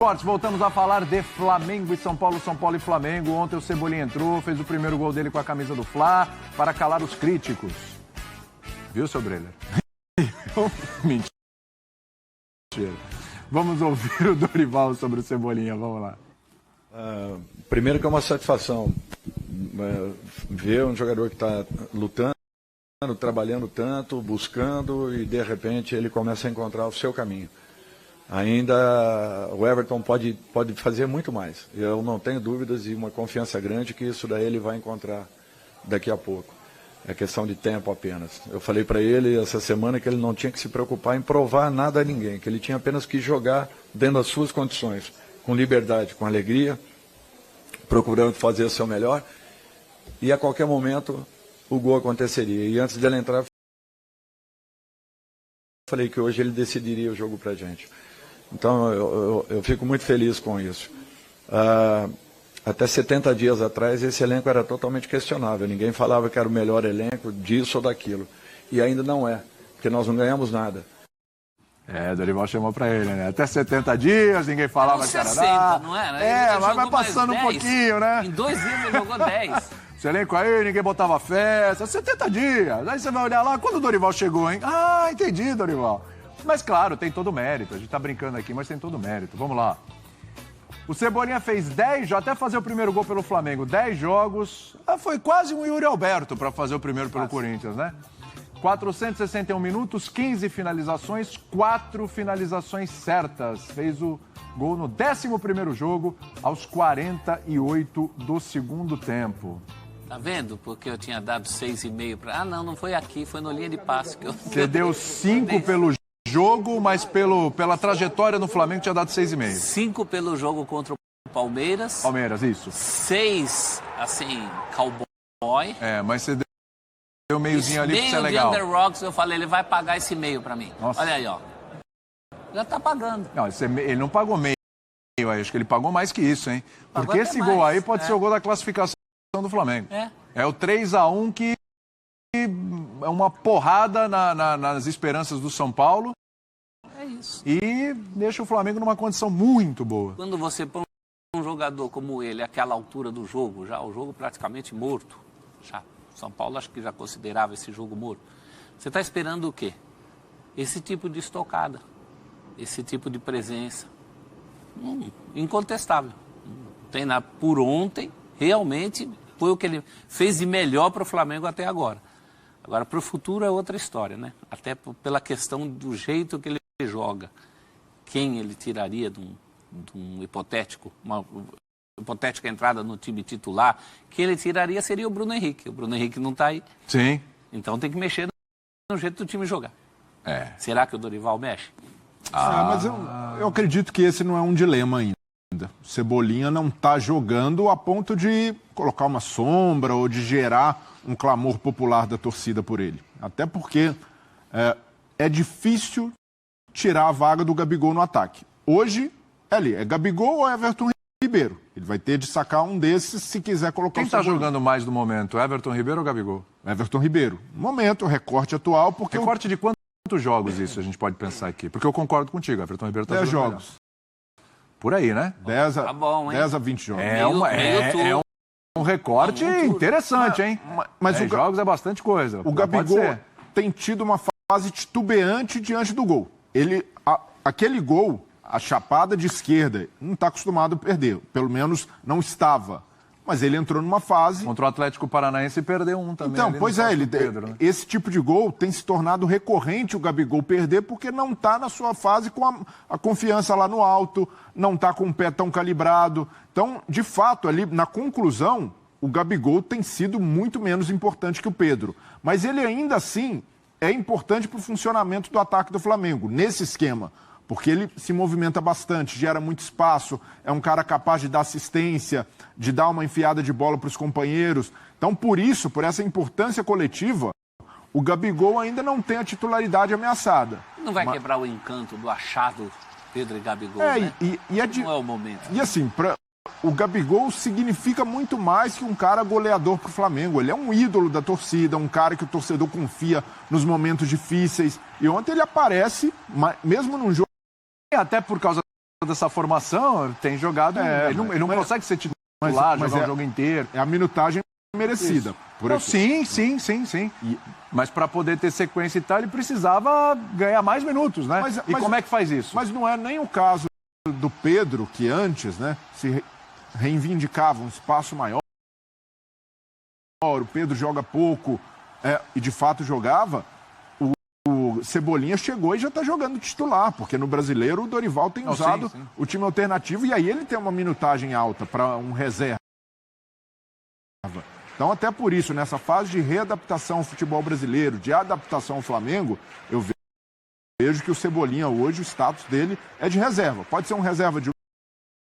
Esportes, voltamos a falar de Flamengo e São Paulo, São Paulo e Flamengo. Ontem o Cebolinha entrou, fez o primeiro gol dele com a camisa do Fla para calar os críticos. Viu, seu Breler? Mentira. Vamos ouvir o Dorival sobre o Cebolinha, vamos lá. Primeiro que é uma satisfação ver um jogador que está lutando, trabalhando tanto, buscando e de repente ele começa a encontrar o seu caminho. Ainda o Everton pode fazer muito mais. Eu não tenho dúvidas e uma confiança grande que isso daí ele vai encontrar daqui a pouco. É questão de tempo apenas. Eu falei para ele essa semana que ele não tinha que se preocupar em provar nada a ninguém, que ele tinha apenas que jogar dentro das suas condições, com liberdade, com alegria, procurando fazer o seu melhor e a qualquer momento o gol aconteceria. E antes dele entrar, eu falei que hoje ele decidiria o jogo para a gente. Então eu fico muito feliz com isso. Até 70 dias atrás esse elenco era totalmente questionável. Ninguém falava que era o melhor elenco disso ou daquilo. E ainda não é, porque nós não ganhamos nada. Dorival chamou pra ele, né? Até 70 dias, ninguém falava que era nada. Não era? Mas vai passando um pouquinho, né? Em 2 dias ele jogou 10. Esse elenco aí, ninguém botava festa. 70 dias. Aí você vai olhar lá, quando o Dorival chegou, hein? Ah, entendi, Dorival. Mas claro, tem todo o mérito. A gente tá brincando aqui, mas tem todo o mérito. Vamos lá. O Cebolinha fez 10, já até fazer o primeiro gol pelo Flamengo. 10 jogos. Foi quase um Yuri Alberto para fazer o primeiro pelo Corinthians, né? 461 minutos, 15 finalizações, 4 finalizações certas. Fez o gol no 11º jogo, aos 48 do segundo tempo. Tá vendo? Porque eu tinha dado 6,5 para... Ah, não foi aqui, foi no linha de passe que eu... Você deu 5 pelo jogo, mas pela trajetória no Flamengo tinha dado 6,5. 5 pelo jogo contra o Palmeiras. Palmeiras, isso. 6, assim, cowboy. Mas você deu meiozinho ali pra ser legal. Meio de Under Rocks, eu falei, ele vai pagar esse meio pra mim. Nossa. Olha aí, ó. Já tá pagando. Não, ele não pagou meio, acho que ele pagou mais que isso, hein? Porque esse gol aí pode ser o gol da classificação do Flamengo. É o 3-1 que é uma porrada nas esperanças do São Paulo. É isso. E deixa o Flamengo numa condição muito boa. Quando você põe um jogador como ele, àquela altura do jogo, já o jogo praticamente morto, já São Paulo acho que já considerava esse jogo morto. Você está esperando o quê? Esse tipo de estocada, esse tipo de presença. Incontestável. Tem por ontem, realmente, foi o que ele fez de melhor para o Flamengo até agora. Agora, para o futuro é outra história, né? Até pela questão do jeito que ele joga. Quem ele tiraria de um hipotético, uma hipotética entrada no time titular, quem ele tiraria seria o Bruno Henrique. O Bruno Henrique não está aí. Sim. Então tem que mexer no jeito do time jogar. Será que o Dorival mexe? Mas eu acredito que esse não é um dilema ainda. O Cebolinha não está jogando a ponto de colocar uma sombra ou de gerar um clamor popular da torcida por ele. Até porque é difícil tirar a vaga do Gabigol no ataque. Hoje, é Gabigol ou Everton Ribeiro. Ele vai ter de sacar um desses se quiser colocar Quem o Cebolinha. Quem está jogando mais no momento, Everton Ribeiro ou Gabigol? Everton Ribeiro. No momento, o recorte atual, porque... Recorte de quantos jogos isso a gente pode pensar aqui? Porque eu concordo contigo, Everton Ribeiro está 10 jogando jogos. Melhor. Por aí, né? 10 tá bom, 10 a 20 jogos. É um recorte interessante, hein? Mas 10 jogos é bastante coisa. O Gabigol tem tido uma fase titubeante diante do gol. Aquele gol, a chapada de esquerda, não está acostumado a perder. Pelo menos não estava. Mas ele entrou numa fase... Contra o Atlético Paranaense e perdeu um também. Então, pois Pedro, né? Esse tipo de gol tem se tornado recorrente o Gabigol perder porque não está na sua fase com a confiança lá no alto, não está com o pé tão calibrado. Então, de fato, ali na conclusão, o Gabigol tem sido muito menos importante que o Pedro. Mas ele ainda assim é importante para o funcionamento do ataque do Flamengo, nesse esquema. Porque ele se movimenta bastante, gera muito espaço, é um cara capaz de dar assistência, de dar uma enfiada de bola para os companheiros. Então, por isso, por essa importância coletiva, o Gabigol ainda não tem a titularidade ameaçada. Não vai quebrar o encanto do achado Pedro e Gabigol, né? Não é o momento. E assim, o Gabigol significa muito mais que um cara goleador para o Flamengo. Ele é um ídolo da torcida, um cara que o torcedor confia nos momentos difíceis. E ontem ele aparece, mesmo num jogo... Até por causa dessa formação, tem jogado... ele não consegue ser titular, jogar o jogo inteiro. É a minutagem merecida. Não, sim. Mas para poder ter sequência e tal, ele precisava ganhar mais minutos, né? E como é que faz isso? Mas não é nem o caso do Pedro, que antes, né, se reivindicava um espaço maior. O Pedro joga pouco, e de fato jogava. O Cebolinha chegou e já está jogando titular, porque no Brasileiro o Dorival tem usado o time alternativo e aí ele tem uma minutagem alta para um reserva. Então, até por isso, nessa fase de readaptação ao futebol brasileiro, de adaptação ao Flamengo, eu vejo que o Cebolinha hoje, o status dele é de reserva. Pode ser um reserva de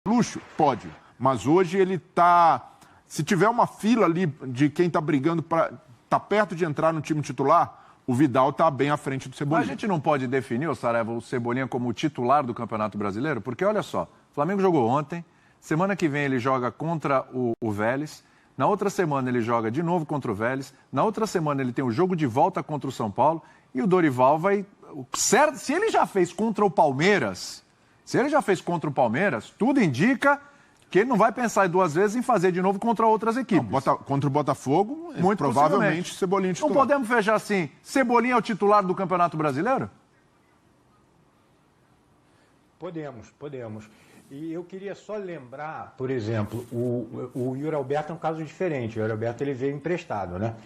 luxo? Pode. Mas hoje ele está... Se tiver uma fila ali de quem está brigando para... Está perto de entrar no time titular, o Vidal está bem à frente do Cebolinha. Mas a gente não pode definir, Saraiva, o Cebolinha como titular do Campeonato Brasileiro? Porque, olha só, o Flamengo jogou ontem, semana que vem ele joga contra o Vélez, na outra semana ele joga de novo contra o Vélez, na outra semana ele tem o jogo de volta contra o São Paulo, e o Dorival vai... Se ele já fez contra o Palmeiras, tudo indica que ele não vai pensar duas vezes em fazer de novo contra outras equipes. Não, contra o Botafogo, muito provavelmente Cebolinha titular. Não podemos fechar assim, Cebolinha é o titular do Campeonato Brasileiro? Podemos. E eu queria só lembrar, por exemplo, o Yuri Alberto é um caso diferente. O Yuri Alberto ele veio emprestado, né?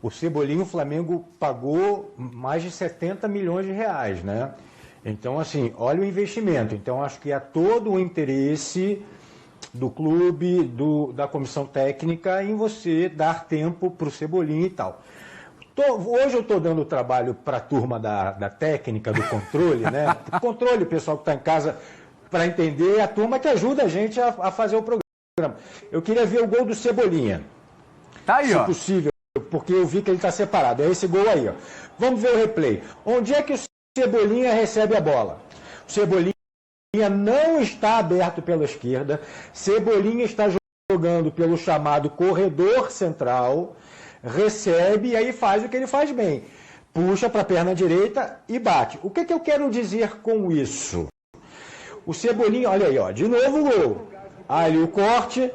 O Cebolinha, o Flamengo pagou mais de 70 milhões de reais, né? Então, assim, olha o investimento. Então, acho que há todo o interesse do clube, da comissão técnica, em você dar tempo para o Cebolinha e tal. Hoje eu estou dando trabalho para a turma da técnica, do controle, né? Controle, o pessoal que está em casa, para entender, a turma que ajuda a gente a fazer o programa. Eu queria ver o gol do Cebolinha. Tá aí, se ó. possível, porque eu vi que ele está separado. É esse gol aí, ó. Vamos ver o replay. Onde é que o Cebolinha recebe a bola? O Cebolinha não está aberto pela esquerda. Cebolinha está jogando pelo chamado corredor central, recebe e aí faz o que ele faz bem. Puxa para a perna direita e bate. O que eu quero dizer com isso? O Cebolinha, olha aí, ó, de novo o gol. Ali o corte,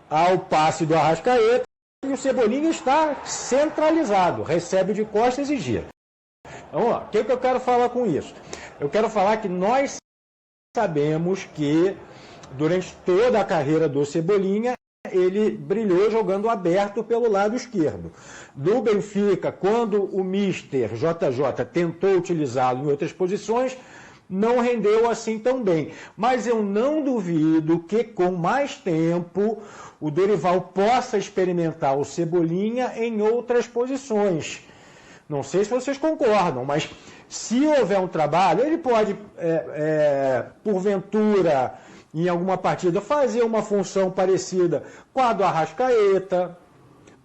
ao passe do Arrascaeta, e o Cebolinha está centralizado, recebe de costas e gira. Então, ó, o que eu quero falar com isso? Eu quero falar que nós sabemos que durante toda a carreira do Cebolinha, ele brilhou jogando aberto pelo lado esquerdo. Do Benfica, quando o Mister JJ tentou utilizá-lo em outras posições, não rendeu assim tão bem. Mas eu não duvido que com mais tempo o Dorival possa experimentar o Cebolinha em outras posições. Não sei se vocês concordam, mas se houver um trabalho, ele pode, porventura, em alguma partida, fazer uma função parecida com a do Arrascaeta.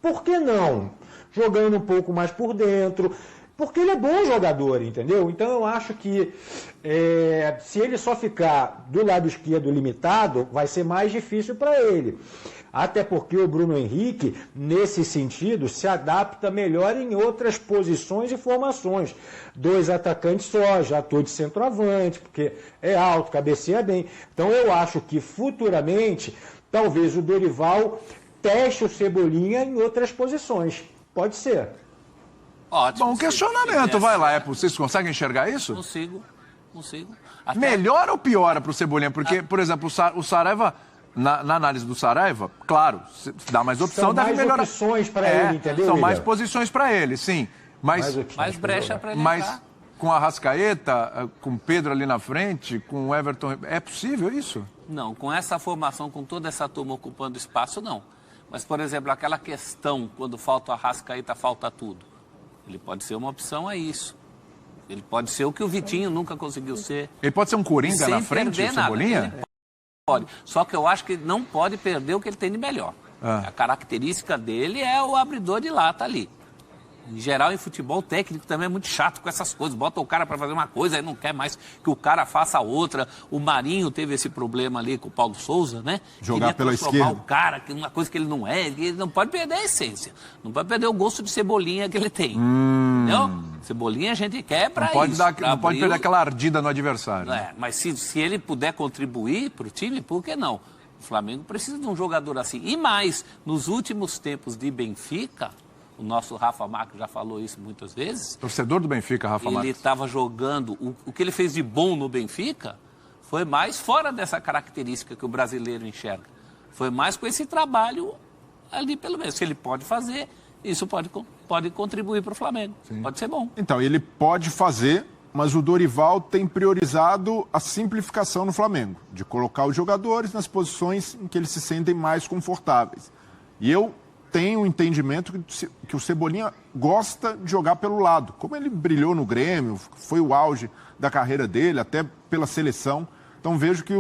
Por que não? Jogando um pouco mais por dentro. Porque ele é bom jogador, entendeu? Então eu acho que se ele só ficar do lado esquerdo limitado, vai ser mais difícil para ele. Até porque o Bruno Henrique, nesse sentido, se adapta melhor em outras posições e formações. 2 atacantes só, já estou de centroavante, porque é alto, cabeceia bem. Então eu acho que futuramente, talvez o Dorival teste o Cebolinha em outras posições. Pode ser. Ótimo. Bom, questionamento, vai lá. Vocês conseguem enxergar isso? Consigo. Até... Melhora ou piora para o Cebolinha? Porque, por exemplo, o Saraiva, na análise do Saraiva, claro, dá mais opção, deve melhorar. São mais opções para ele, entendeu? São mais posições para ele, sim. Mas mais brecha para ele Mas entrar. com a Arrascaeta, com o Pedro ali na frente, com o Everton, é possível isso? Não, com essa formação, com toda essa turma ocupando espaço, não. Mas, por exemplo, aquela questão, quando falta o Arrascaeta, falta tudo. Ele pode ser uma opção a isso. Ele pode ser o que o Vitinho nunca conseguiu ser. Ele pode ser um coringa na frente, o Cebolinha? Ele pode. Só que eu acho que não pode perder o que ele tem de melhor. A característica dele é o abridor de lata ali. Em geral, em futebol, o técnico também é muito chato com essas coisas. Bota o cara para fazer uma coisa, aí não quer mais que o cara faça outra. O Marinho teve esse problema ali com o Paulo Souza, né? Jogar pela transformar esquerda. o cara, que uma coisa que ele não é. Ele não pode perder a essência. Não pode perder o gosto de cebolinha que ele tem. Entendeu? Cebolinha a gente quer para isso. Não pode perder aquela ardida no adversário. É, mas se ele puder contribuir para o time, por que não? O Flamengo precisa de um jogador assim. E mais, nos últimos tempos de Benfica, o nosso Rafa Marques já falou isso muitas vezes. Torcedor do Benfica, Rafa Ele Marques. estava jogando. O que ele fez de bom no Benfica foi mais fora dessa característica que o brasileiro enxerga. Foi mais com esse trabalho ali, pelo menos. Se ele pode fazer, isso pode contribuir para o Flamengo. Sim. Pode ser bom. Então, ele pode fazer, mas o Dorival tem priorizado a simplificação no Flamengo, de colocar os jogadores nas posições em que eles se sentem mais confortáveis. E eu tenho um entendimento que o Cebolinha gosta de jogar pelo lado. Como ele brilhou no Grêmio, foi o auge da carreira dele, até pela seleção. Então vejo que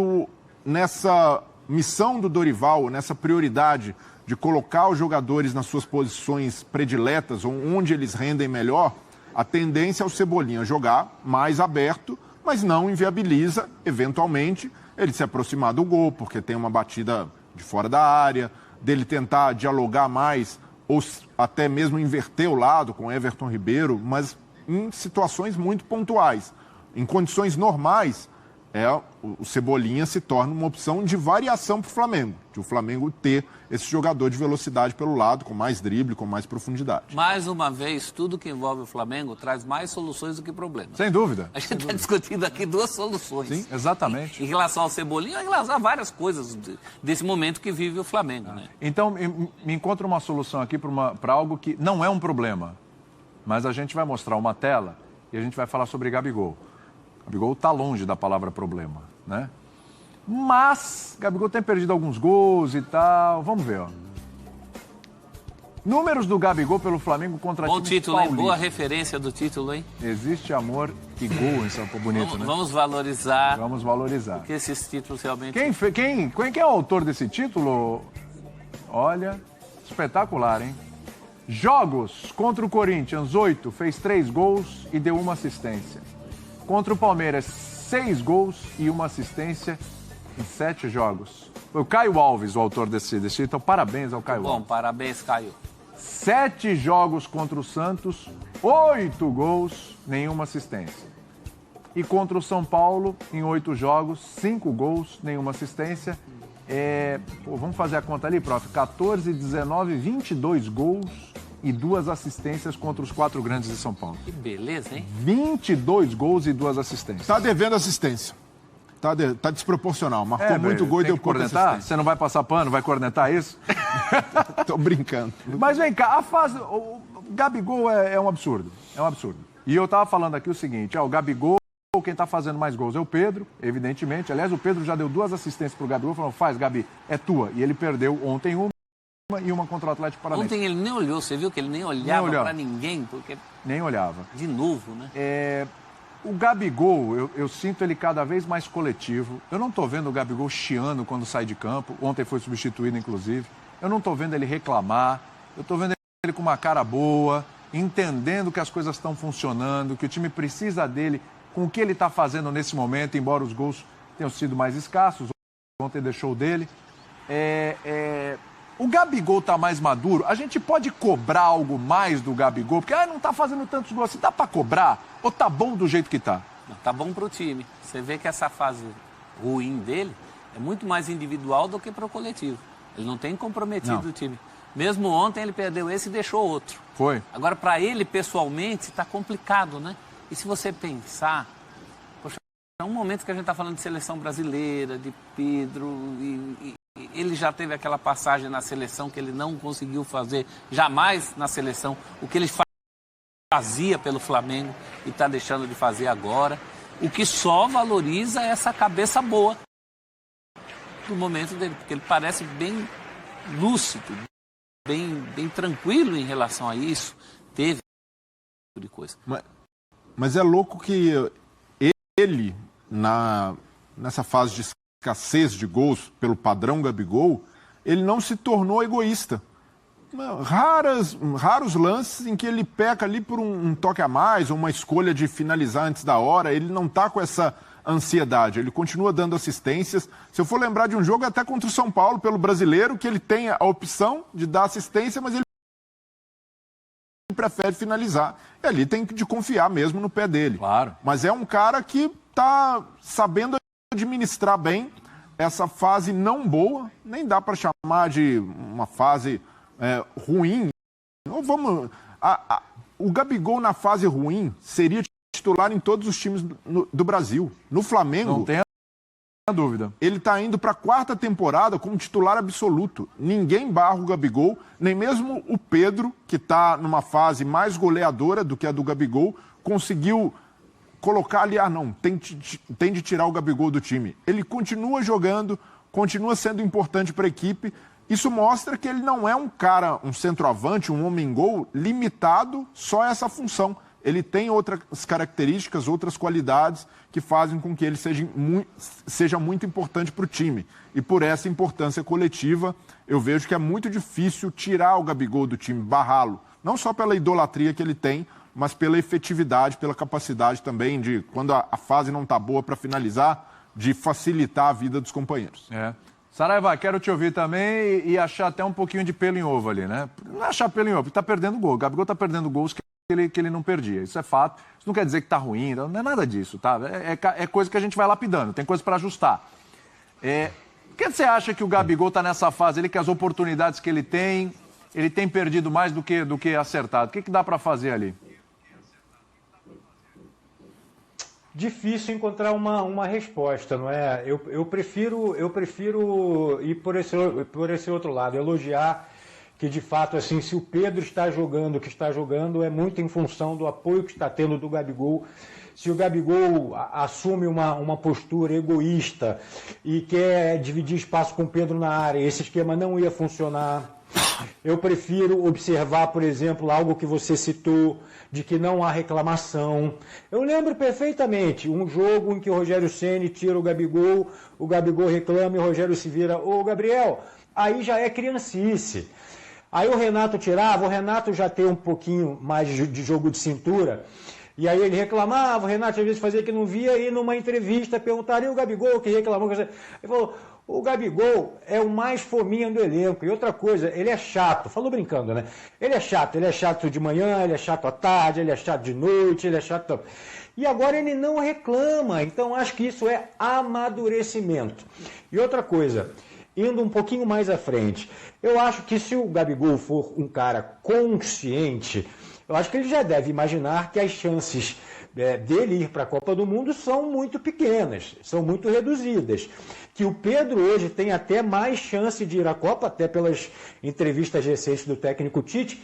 nessa missão do Dorival, nessa prioridade de colocar os jogadores nas suas posições prediletas, onde eles rendem melhor, a tendência é o Cebolinha jogar mais aberto, mas não inviabiliza, eventualmente, ele se aproximar do gol, porque tem uma batida de fora da área, dele tentar dialogar mais, ou até mesmo inverter o lado com Everton Ribeiro, mas em situações muito pontuais. Em condições normais, o Cebolinha se torna uma opção de variação para o Flamengo, de o Flamengo ter esse jogador de velocidade pelo lado, com mais drible, com mais profundidade. Mais uma vez, tudo que envolve o Flamengo traz mais soluções do que problemas. Sem dúvida. A gente está discutindo aqui duas soluções. Sim, exatamente. Em relação ao Cebolinha, em relação a várias coisas desse momento que vive o Flamengo, né? Então, me encontra uma solução aqui para algo que não é um problema, mas a gente vai mostrar uma tela e a gente vai falar sobre Gabigol. Gabigol está longe da palavra problema, né? Mas Gabigol tem perdido alguns gols e tal. Vamos ver, ó. Números do Gabigol pelo Flamengo contra Bom times título, hein? paulistas. Boa referência do título, hein? Existe amor e gol em São Paulo. Bonito, né? Vamos valorizar. Vamos valorizar. Porque esses títulos realmente... Quem é o autor desse título? Olha, espetacular, hein? Jogos contra o Corinthians, 8, fez 3 gols e deu 1 assistência. Contra o Palmeiras, 6 gols e 1 assistência em 7 jogos. Foi o Caio Alves o autor desse título, então parabéns ao Caio Alves. Bom, parabéns, Caio. 7 jogos contra o Santos, 8 gols, nenhuma assistência. E contra o São Paulo, em 8 jogos, 5 gols, nenhuma assistência. Vamos fazer a conta ali, prof. 14, 19, 22 gols e 2 assistências contra os 4 grandes de São Paulo. Que beleza, hein? 22 gols e 2 assistências. Está devendo assistência. Tá desproporcional. Marcou muito gol e deu pouca cornetar? assistência. Você não vai passar pano, vai cornetar isso? Tô brincando. Mas vem cá, a fase... O Gabigol é um absurdo. É um absurdo. E eu tava falando aqui o seguinte, o Gabigol, quem tá fazendo mais gols é o Pedro, evidentemente. Aliás, o Pedro já deu 2 assistências pro Gabigol, falou, faz, Gabi, é tua. E ele perdeu ontem uma e uma contra o Atlético Paranaense. Ontem ele nem olhou, você viu que ele nem olhava para ninguém, porque... Nem olhava. De novo, né? O Gabigol, eu sinto ele cada vez mais coletivo. Eu não tô vendo o Gabigol chiando quando sai de campo. Ontem foi substituído, inclusive. Eu não tô vendo ele reclamar. Eu tô vendo ele com uma cara boa, entendendo que as coisas estão funcionando, que o time precisa dele com o que ele está fazendo nesse momento, embora os gols tenham sido mais escassos. Ontem deixou o dele. O Gabigol está mais maduro. A gente pode cobrar algo mais do Gabigol? Porque não está fazendo tantos gols assim. Dá para cobrar? Ou tá bom do jeito que tá? Não, tá bom pro time. Você vê que essa fase ruim dele é muito mais individual do que pro coletivo. Ele não tem comprometido o time. Mesmo ontem ele perdeu esse e deixou outro. Foi. Agora, para ele, pessoalmente, está complicado, né? E se você pensar, poxa, é um momento que a gente está falando de seleção brasileira, de Pedro, e ele já teve aquela passagem na seleção que ele não conseguiu fazer jamais na seleção, o que ele fazia pelo Flamengo e está deixando de fazer agora. O que só valoriza é essa cabeça boa do momento dele, porque ele parece bem lúcido, bem tranquilo em relação a isso. Teve de coisa. Mas é louco que ele, nessa fase de escassez de gols pelo padrão Gabigol, ele não se tornou egoísta. raros lances em que ele peca ali por um toque a mais, ou uma escolha de finalizar antes da hora. Ele não está com essa ansiedade, ele continua dando assistências. Se eu for lembrar de um jogo até contra o São Paulo, pelo Brasileiro, que ele tem a opção de dar assistência, mas ele prefere finalizar. E ali tem de confiar mesmo no pé dele. Claro. Mas é um cara que está sabendo administrar bem essa fase não boa, nem dá para chamar de uma fase ruim. Não vamos, o Gabigol na fase ruim seria titular em todos os times do Brasil. No Flamengo, Não tenha dúvida. ele está indo para a 4ª temporada como titular absoluto. Ninguém barra o Gabigol, nem mesmo o Pedro, que está numa fase mais goleadora do que a do Gabigol, conseguiu colocar ali, tem de tirar o Gabigol do time. Ele continua jogando, continua sendo importante para a equipe. Isso mostra que ele não é um cara, um centroavante, um homem-gol limitado só a essa função. Ele tem outras características, outras qualidades que fazem com que ele seja muito importante para o time. E por essa importância coletiva, eu vejo que é muito difícil tirar o Gabigol do time, barrá-lo. Não só pela idolatria que ele tem, mas pela efetividade, pela capacidade também de, quando a fase não está boa para finalizar, de facilitar a vida dos companheiros. Saraiva, quero te ouvir também e achar até um pouquinho de pelo em ovo ali, né? Não é achar pelo em ovo, porque está perdendo gol. O Gabigol está perdendo gols que ele não perdia. Isso é fato. Isso não quer dizer que está ruim, não é nada disso, tá? É coisa que a gente vai lapidando, tem coisa para ajustar. Por que você acha que o Gabigol está nessa fase ali, que as oportunidades que ele tem perdido mais do que acertado? O que dá para fazer ali? Difícil encontrar uma resposta, não é? Eu prefiro ir por esse outro lado, elogiar que, de fato, assim, se o Pedro está jogando o que está jogando, é muito em função do apoio que está tendo do Gabigol. Se o Gabigol assume uma postura egoísta e quer dividir espaço com o Pedro na área, esse esquema não ia funcionar. Eu prefiro observar, por exemplo, algo que você citou, de que não há reclamação. Eu lembro perfeitamente um jogo em que o Rogério Ceni tira o Gabigol reclama e o Rogério se vira, ô Gabriel, aí já é criancice. Aí o Renato tirava, o Renato já tem um pouquinho mais de jogo de cintura, e aí ele reclamava, o Renato às vezes fazia que não via, e numa entrevista perguntaria o Gabigol que reclamou. Ele falou, o Gabigol é o mais fominha do elenco. E outra coisa, ele é chato. Falou brincando, né? Ele é chato de manhã, ele é chato à tarde, ele é chato de noite, ele é chato... E agora ele não reclama. Então acho que isso é amadurecimento. E outra coisa, indo um pouquinho mais à frente, eu acho que se o Gabigol for um cara consciente, eu acho que ele já deve imaginar que as chances dele ir para a Copa do Mundo são muito pequenas, são muito reduzidas. Que o Pedro hoje tem até mais chance de ir à Copa, até pelas entrevistas recentes do técnico Tite,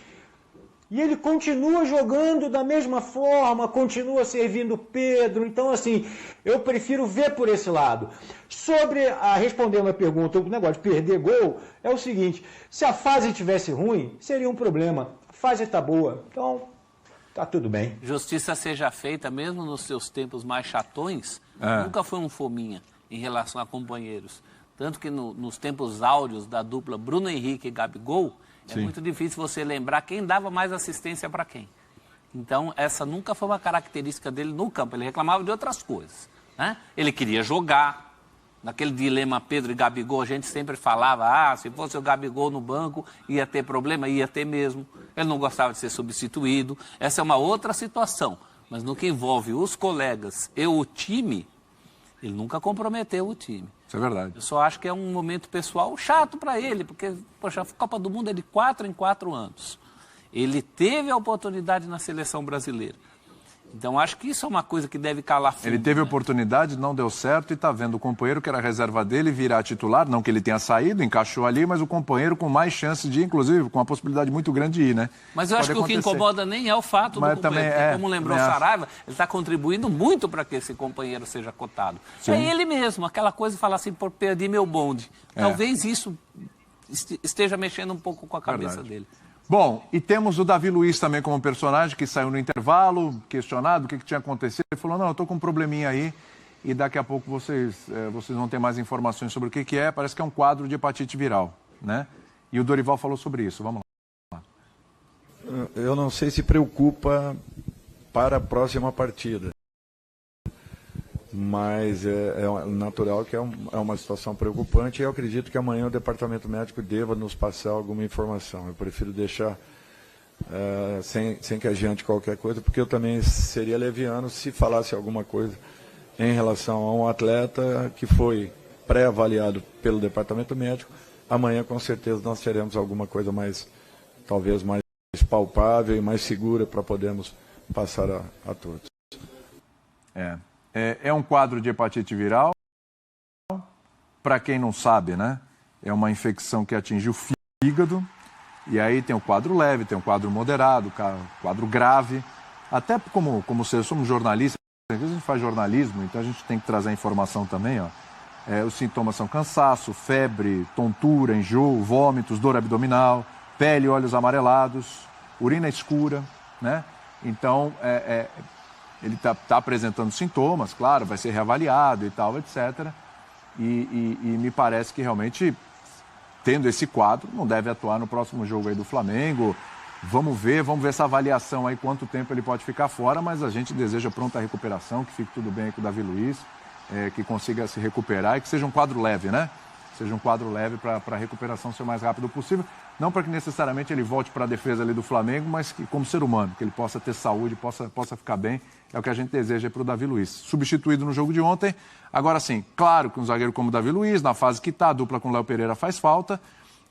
e ele continua jogando da mesma forma, continua servindo o Pedro. Então, assim, eu prefiro ver por esse lado. Respondendo a pergunta, o negócio de perder gol é o seguinte, se a fase estivesse ruim, seria um problema. A fase está boa, então tá tudo bem. Justiça seja feita, mesmo nos seus tempos mais chatões, nunca foi um fominha em relação a companheiros. Tanto que nos tempos áureos da dupla Bruno Henrique e Gabigol, é muito difícil você lembrar quem dava mais assistência para quem. Então, essa nunca foi uma característica dele no campo. Ele reclamava de outras coisas, né? Ele queria jogar. Naquele dilema Pedro e Gabigol, a gente sempre falava, se fosse o Gabigol no banco, ia ter problema, ia ter mesmo. Ele não gostava de ser substituído. Essa é uma outra situação. Mas no que envolve os colegas e o time, ele nunca comprometeu o time. Isso é verdade. Eu só acho que é um momento pessoal chato para ele, porque, poxa, a Copa do Mundo é de 4 em 4 anos. Ele teve a oportunidade na seleção brasileira. Então, acho que isso é uma coisa que deve calar fundo. Ele teve oportunidade, não deu certo e está vendo o companheiro que era reserva dele virar titular. Não que ele tenha saído, encaixou ali, mas o companheiro com mais chances de ir, inclusive, com uma possibilidade muito grande de ir, né? Mas eu acho que o que incomoda nem é o fato do companheiro. Como lembrou o Saraiva, ele está contribuindo muito para que esse companheiro seja cotado. Sim. É ele mesmo, aquela coisa de falar assim, por perdi meu bonde. Talvez isso esteja mexendo um pouco com a cabeça dele. Bom, e temos o Davi Luiz também como personagem, que saiu no intervalo, questionado o que tinha acontecido. Ele falou, não, eu estou com um probleminha aí e daqui a pouco vocês vão ter mais informações sobre o que é. Parece que é um quadro de hepatite viral, né? E o Dorival falou sobre isso, vamos lá. eu não sei se preocupa para a próxima partida. Mas é natural que é uma situação preocupante e eu acredito que amanhã o departamento médico deva nos passar alguma informação. Eu prefiro deixar sem que adiante qualquer coisa, porque eu também seria leviano se falasse alguma coisa em relação a um atleta que foi pré-avaliado pelo departamento médico. Amanhã, com certeza, nós teremos alguma coisa talvez mais palpável e mais segura para podermos passar a todos. É um quadro de hepatite viral. Para quem não sabe, né? É uma infecção que atinge o fígado. E aí tem o quadro leve, tem o quadro moderado, o quadro grave. Até como somos jornalistas, a gente faz jornalismo, então a gente tem que trazer a informação também. Ó. Os sintomas são cansaço, febre, tontura, enjoo, vômitos, dor abdominal, pele e olhos amarelados, urina escura, né? Então, ele está apresentando sintomas, claro, vai ser reavaliado e tal, etc. E me parece que realmente, tendo esse quadro, não deve atuar no próximo jogo aí do Flamengo. Vamos ver essa avaliação aí, quanto tempo ele pode ficar fora, mas a gente deseja pronta recuperação, que fique tudo bem aí com o Davi Luiz, que consiga se recuperar e que seja um quadro leve, né? Seja um quadro leve para a recuperação ser o mais rápido possível. Não para que necessariamente ele volte para a defesa ali do Flamengo, mas que como ser humano, que ele possa ter saúde, possa ficar bem. É o que a gente deseja para o Davi Luiz. Substituído no jogo de ontem. Agora sim, claro que um zagueiro como o Davi Luiz, na fase que está, a dupla com o Léo Pereira faz falta,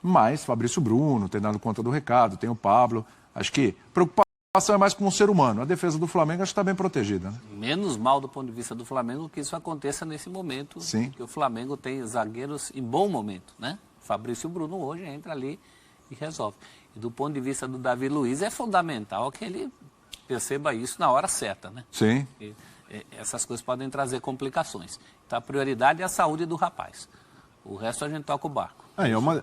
mas Fabrício Bruno tem dado conta do recado, tem o Pablo. Acho que preocupação é mais com um ser humano. A defesa do Flamengo acho que está bem protegida, né? Menos mal do ponto de vista do Flamengo que isso aconteça nesse momento. Sim. Que o Flamengo tem zagueiros em bom momento, né? Fabrício Bruno hoje entra ali e resolve. E do ponto de vista do Davi Luiz é fundamental que ele perceba isso na hora certa, né? Sim. E essas coisas podem trazer complicações. Então a prioridade é a saúde do rapaz. O resto a gente toca o barco.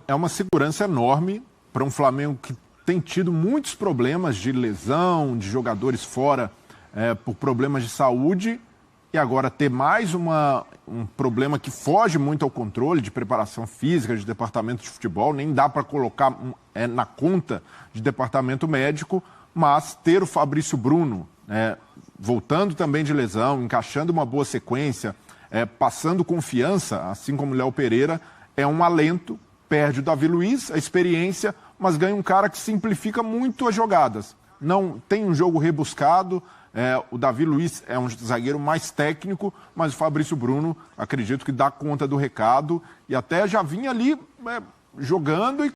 É uma segurança enorme para um Flamengo que tem tido muitos problemas de lesão, de jogadores fora por problemas de saúde, e agora ter mais um problema que foge muito ao controle de preparação física, de departamento de futebol, nem dá para colocar na conta de departamento médico, mas ter o Fabrício Bruno voltando também de lesão, encaixando uma boa sequência, passando confiança, assim como o Léo Pereira, é um alento. Perde o Davi Luiz, a experiência, mas ganha um cara que simplifica muito as jogadas. Não tem um jogo rebuscado, o Davi Luiz é um zagueiro mais técnico, mas o Fabrício Bruno, acredito que dá conta do recado e até já vinha ali jogando e